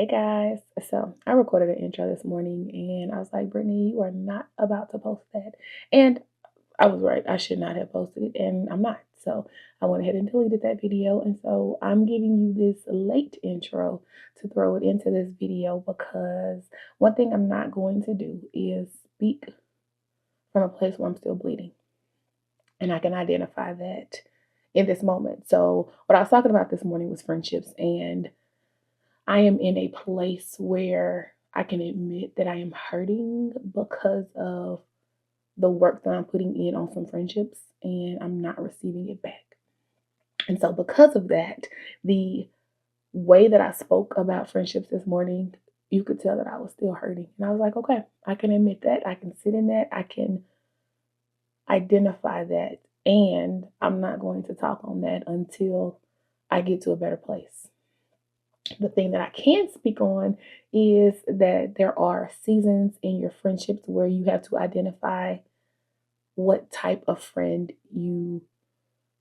guys, so I recorded an intro this morning and I was like, Brittany, you are not about to post that. And I was right, I should not have posted it, and I'm not. So I went ahead and deleted that video. And so I'm giving you this late intro to throw it into this video because one thing I'm not going to do is speak from a place where I'm still bleeding. And I can identify that in this moment. So what I was talking about this morning was friendships, and I am in a place where I can admit that I am hurting because of the work that I'm putting in on some friendships and I'm not receiving it back. And so, because of that, the way that I spoke about friendships this morning, you could tell that I was still hurting. And I was like, okay, I can admit that. I can sit in that. I can identify that. And I'm not going to talk on that until I get to a better place. The thing that I can speak on is that there are seasons in your friendships where you have to identify what type of friend you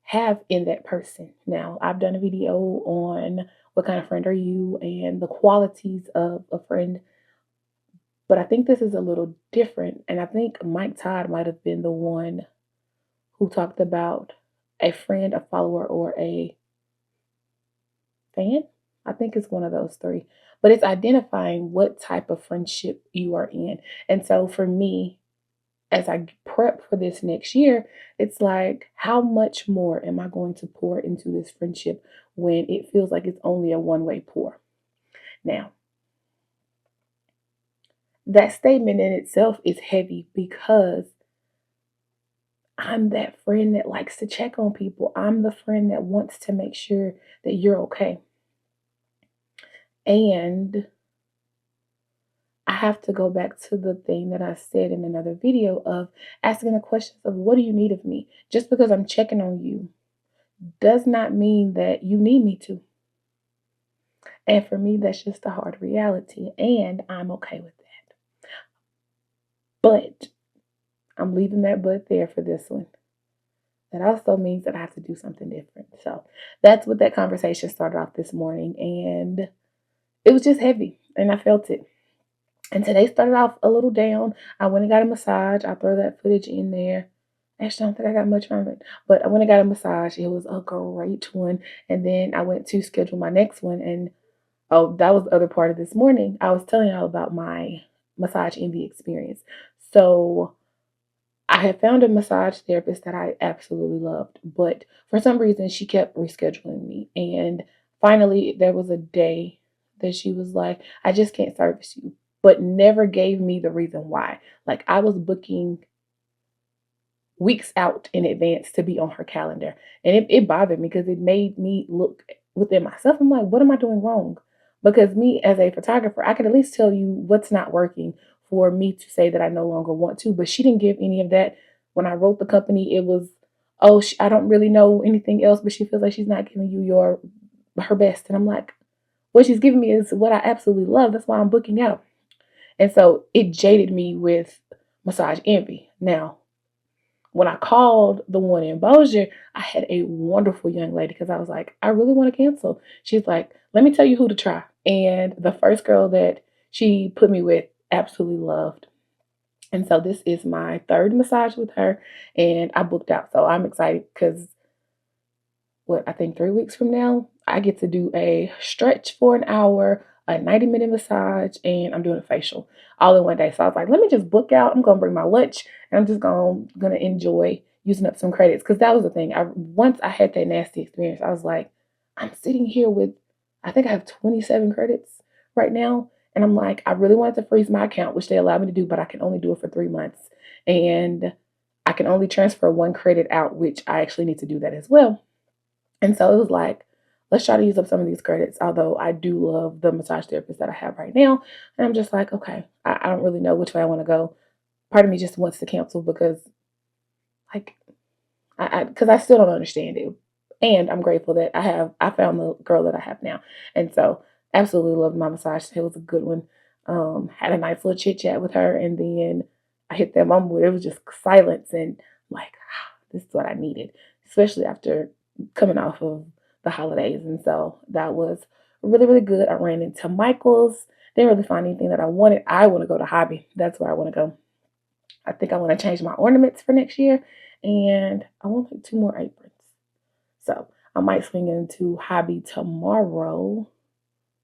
have in that person. Now, I've done a video on what kind of friend are you and the qualities of a friend, but I think this is a little different. And I think Mike Todd might have been the one who talked about a friend, a follower, or a fan. I think it's one of those three. But it's identifying what type of friendship you are in. And so for me, as I prep for this next year, it's like, how much more am I going to pour into this friendship when it feels like it's only a one-way pour? Now, that statement in itself is heavy because I'm that friend that likes to check on people. I'm the friend that wants to make sure that you're okay. And I have to go back to the thing that I said in another video of asking the questions of what do you need of me? Just because I'm checking on you does not mean that you need me to. And for me, that's just a hard reality. And I'm okay with that. But I'm leaving that but there for this one. That also means that I have to do something different. So that's what that conversation started off this morning. And it was just heavy. And I felt it. And today started off a little down. I went and got a massage. I'll throw that footage in there. Actually, I don't think I got much from it. But I went and got a massage. It was a great one. And then I went to schedule my next one. And oh, that was the other part of this morning. I was telling y'all about my massage envy experience. So I had found a massage therapist that I absolutely loved. But for some reason, she kept rescheduling me. And finally, there was a day that she was like, I just can't service you, but never gave me the reason why. Like, I was booking weeks out in advance to be on her calendar. And it bothered me because it made me look within myself. I'm like, what am I doing wrong? Because me as a photographer, I could at least tell you what's not working for me to say that I no longer want to. But she didn't give any of that. When I wrote the company, it was, oh, I don't really know anything else, but she feels like she's not giving you her best. And I'm like, what she's giving me is what I absolutely love. That's why I'm booking out. And so it jaded me with massage envy. Now, when I called the one in Bossier, I had a wonderful young lady because I was like, I really want to cancel. She's like, let me tell you who to try. And the first girl that she put me with absolutely loved. And so this is my third massage with her, and I booked out. So I'm excited because I think 3 weeks from now, I get to do a stretch for an hour, a 90-minute massage, and I'm doing a facial all in one day. So I was like, let me just book out. I'm gonna bring my lunch and I'm just gonna enjoy using up some credits. Cause that was the thing. Once I had that nasty experience, I was like, I'm sitting here with, I think I have 27 credits right now. And I'm like, I really wanted to freeze my account, which they allowed me to do, but I can only do it for 3 months. And I can only transfer 1 credit out, which I actually need to do that as well. And so it was like, let's try to use up some of these credits, although I do love the massage therapist that I have right now. And I'm just like, okay, I don't really know which way I want to go. Part of me just wants to cancel because, like, because I still don't understand it. And I'm grateful that I found the girl that I have now. And so absolutely loved my massage. It was a good one. Had a nice little chit chat with her. And then I hit that moment where it was just silence and like, this is what I needed, especially after coming off of the holidays. And so that was really, really good. I ran into Michael's. Didn't really find anything that I wanted. I want to go to Hobby. That's where I want to go. I think I want to change my ornaments for next year. And I want like 2 more aprons. So I might swing into Hobby tomorrow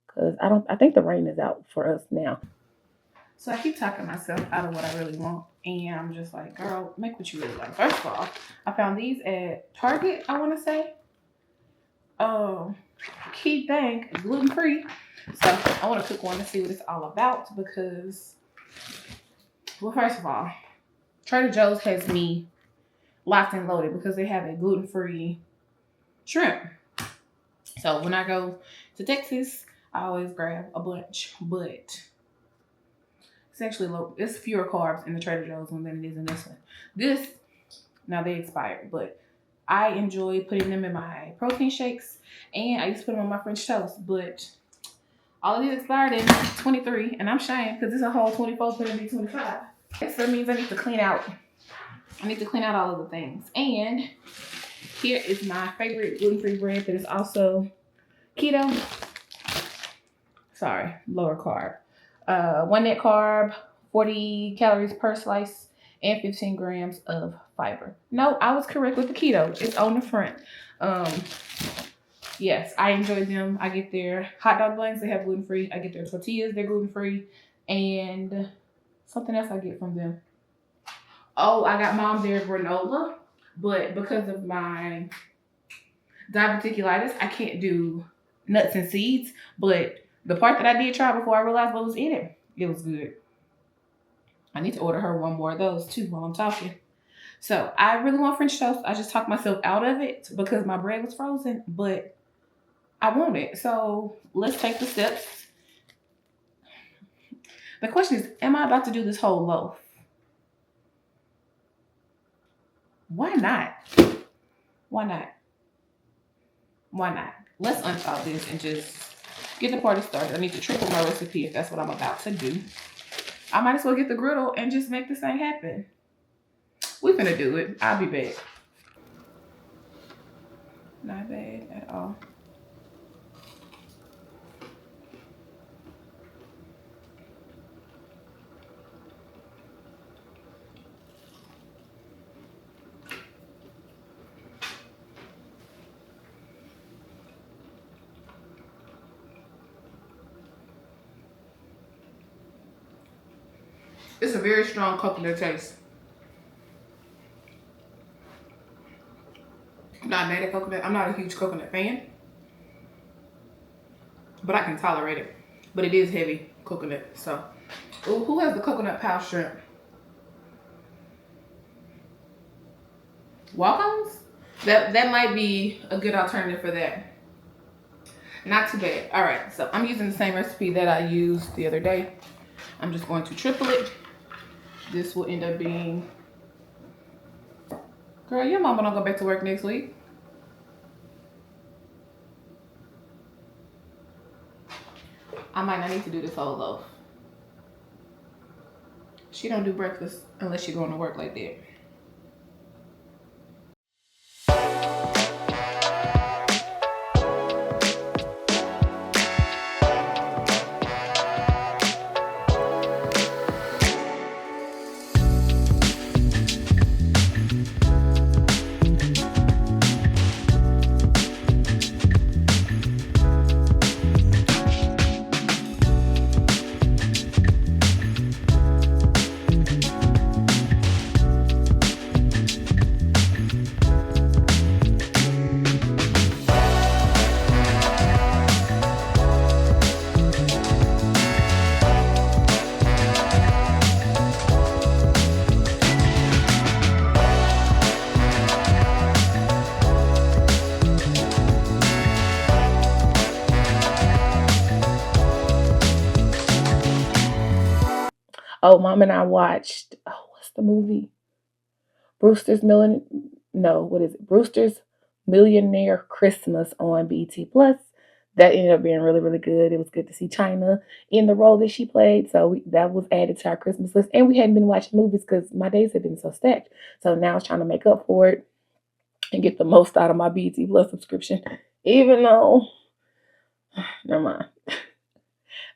because I think the rain is out for us now. So I keep talking myself out of what I really want. And I'm just like, girl, make what you really like. First of all, I found these at Target, I want to say. Um, Key thing, gluten free. So I want to cook one to see what it's all about because, well, first of all, Trader Joe's has me locked and loaded because they have a gluten free shrimp. So when I go to Texas, I always grab a bunch, but it's actually low. It's fewer carbs in the Trader Joe's one than it is in this one. This, now they expired, but I enjoy putting them in my protein shakes, and I used to put them on my French toast. But all of these expired in 23, and I'm ashamed because this is a whole 24 put in be 25. So that means I need to clean out. I need to clean out all of the things. And here is my favorite gluten-free bread that is also keto. Sorry, lower carb. 1 net carb, 40 calories per slice, and 15 grams of fiber. No, I was correct with the keto. It's on the front. Yes, I enjoy them. I get their hot dog buns. They have gluten-free. I get their tortillas. They're gluten-free. And something else I get from them. Oh, I got mom their granola. But because of my diverticulitis, I can't do nuts and seeds. But the part that I did try before I realized what was in it, it was good. I need to order her 1 more of those too while I'm talking. So I really want French toast. I just talked myself out of it because my bread was frozen, but I want it. So let's take the steps. The question is, am I about to do this whole loaf? Why not? Why not? Why not? Let's untop this and just get the party started. I need to triple my recipe if that's what I'm about to do. I might as well get the griddle and just make this thing happen. We finna do it. I'll be back. Not bad at all. It's a very strong coconut taste. I'm not mad at coconut. I'm not a huge coconut fan, but I can tolerate it. But it is heavy coconut. So, ooh, who has the coconut pie shrimp? Walk-ons? That might be a good alternative for that. Not too bad. All right, so I'm using the same recipe that I used the other day. I'm just going to triple it. This will end up being, girl, your mama don't go back to work next week. I might not need to do this whole loaf. She don't do breakfast unless she's going to work like that. Oh, mom and I watched, oh, what's the movie? Brewster's Million, no, what is it? Brewster's Millionaire Christmas on BT Plus. That ended up being really, really good. It was good to see China in the role that she played. So that was added to our Christmas list. And we hadn't been watching movies because my days had been so stacked. So now I was trying to make up for it and get the most out of my BT Plus subscription. Even though Never mind.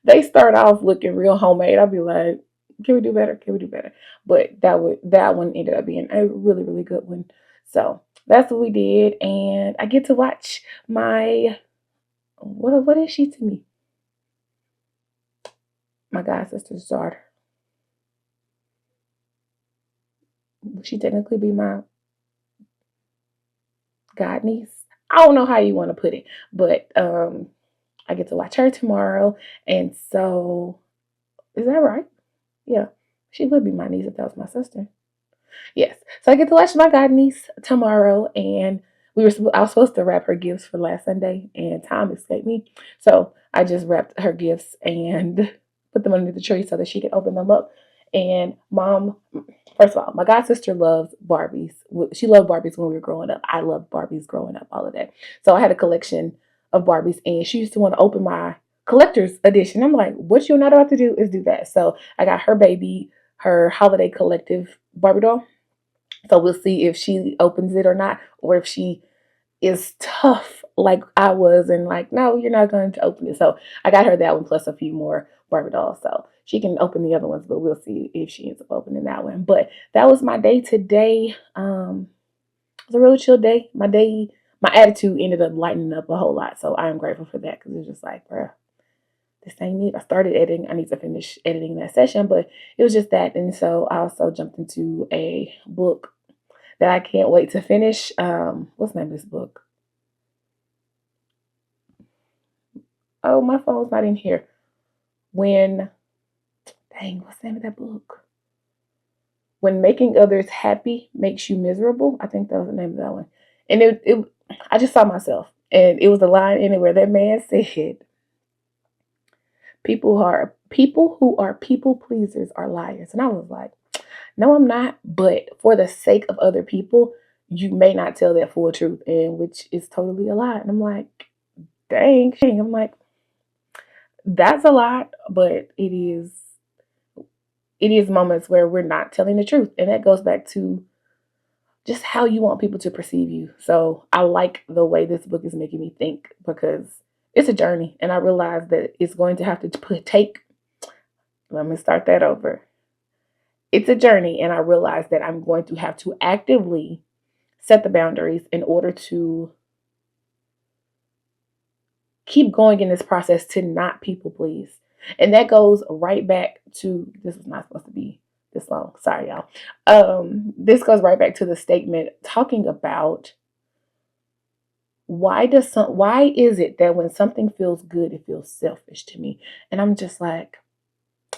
They start off looking real homemade. I'll be like, can we do better? Can we do better? But that one ended up being a really, really good one. So that's what we did. And I get to watch my what is she to me? My god sister's daughter. She technically be my god niece. I don't know how you want to put it, but I get to watch her tomorrow. And so is that right? Yeah. She would be my niece if that was my sister. Yes. So I get to watch my god niece tomorrow, and I was supposed to wrap her gifts for last Sunday, and time escaped me. So I just wrapped her gifts and put them under the tree so that she could open them up. And mom, first of all, my god sister loves Barbies. She loved Barbies when we were growing up. I loved Barbies growing up, all of that. So I had a collection of Barbies, and she used to want to open my collector's edition. I'm like, what you're not about to do is do that. So I got her baby, her holiday collective Barbie doll. So we'll see if she opens it or not, or if she is tough like I was and like, no, you're not going to open it. So I got her that one plus a few more Barbie dolls. So she can open the other ones, but we'll see if she ends up opening that one. But that was my day today. It was a really chill day. My attitude ended up lightening up a whole lot. So I am grateful for that because it was just like, bruh, this ain't it. I started editing. I need to finish editing that session, but it was just that. And so I also jumped into a book that I can't wait to finish. What's the name of this book? Oh, my phone's not in here. When, dang, what's the name of that book? When making others happy makes you miserable. I think that was the name of that one. And I just saw myself, and it was a line in it where that man said, people who are people pleasers are liars." And I was like, no, I'm not. But for the sake of other people, you may not tell that full truth, and which is totally a lie. And I'm like, dang. I'm like, that's a lot, but it is moments where we're not telling the truth. And that goes back to just how you want people to perceive you. So I like the way this book is making me think because it's a journey. And I realize that it's going to have to let me start that over. It's a journey. And I realize that I'm going to have to actively set the boundaries in order to keep going in this process to not people please. And that goes right back to, this is not supposed to be this long. Sorry, y'all. This goes right back to the statement talking about why is it that when something feels good, it feels selfish to me? And I'm just like,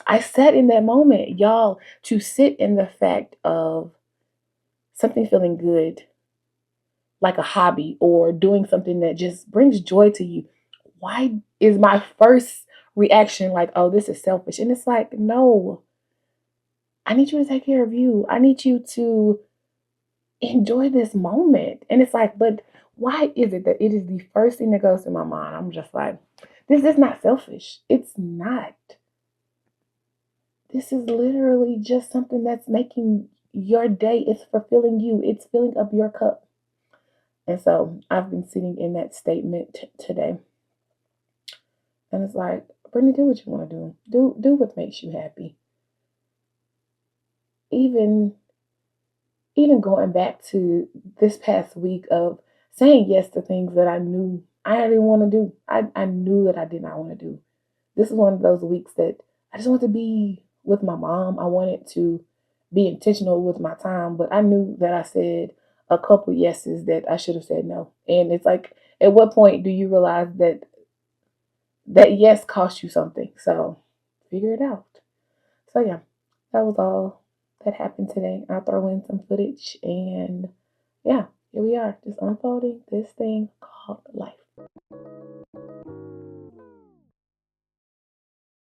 I sat in that moment, y'all, to sit in the fact of something feeling good, like a hobby or doing something that just brings joy to you. Why is my first reaction like, oh, this is selfish? And it's like, no, I need you to take care of you. I need you to enjoy this moment. And it's like, but why is it that it is the first thing that goes through my mind? I'm just like, this is not selfish. It's not. This is literally just something that's making your day. It's fulfilling you. It's filling up your cup. And so I've been sitting in that statement today. And it's like, Brittany, do what you want to do. Do what makes you happy. Even even going back to this past week of saying yes to things that I knew I didn't want to do. I knew that I did not want to do. This is one of those weeks that I just wanted to be with my mom. I wanted to be intentional with my time, but I knew that I said a couple yeses that I should have said no. And it's like, at what point do you realize that that yes cost you something? So figure it out. So yeah, that was all that happened today. I'll throw in some footage and yeah, here we are, just unfolding this thing called life.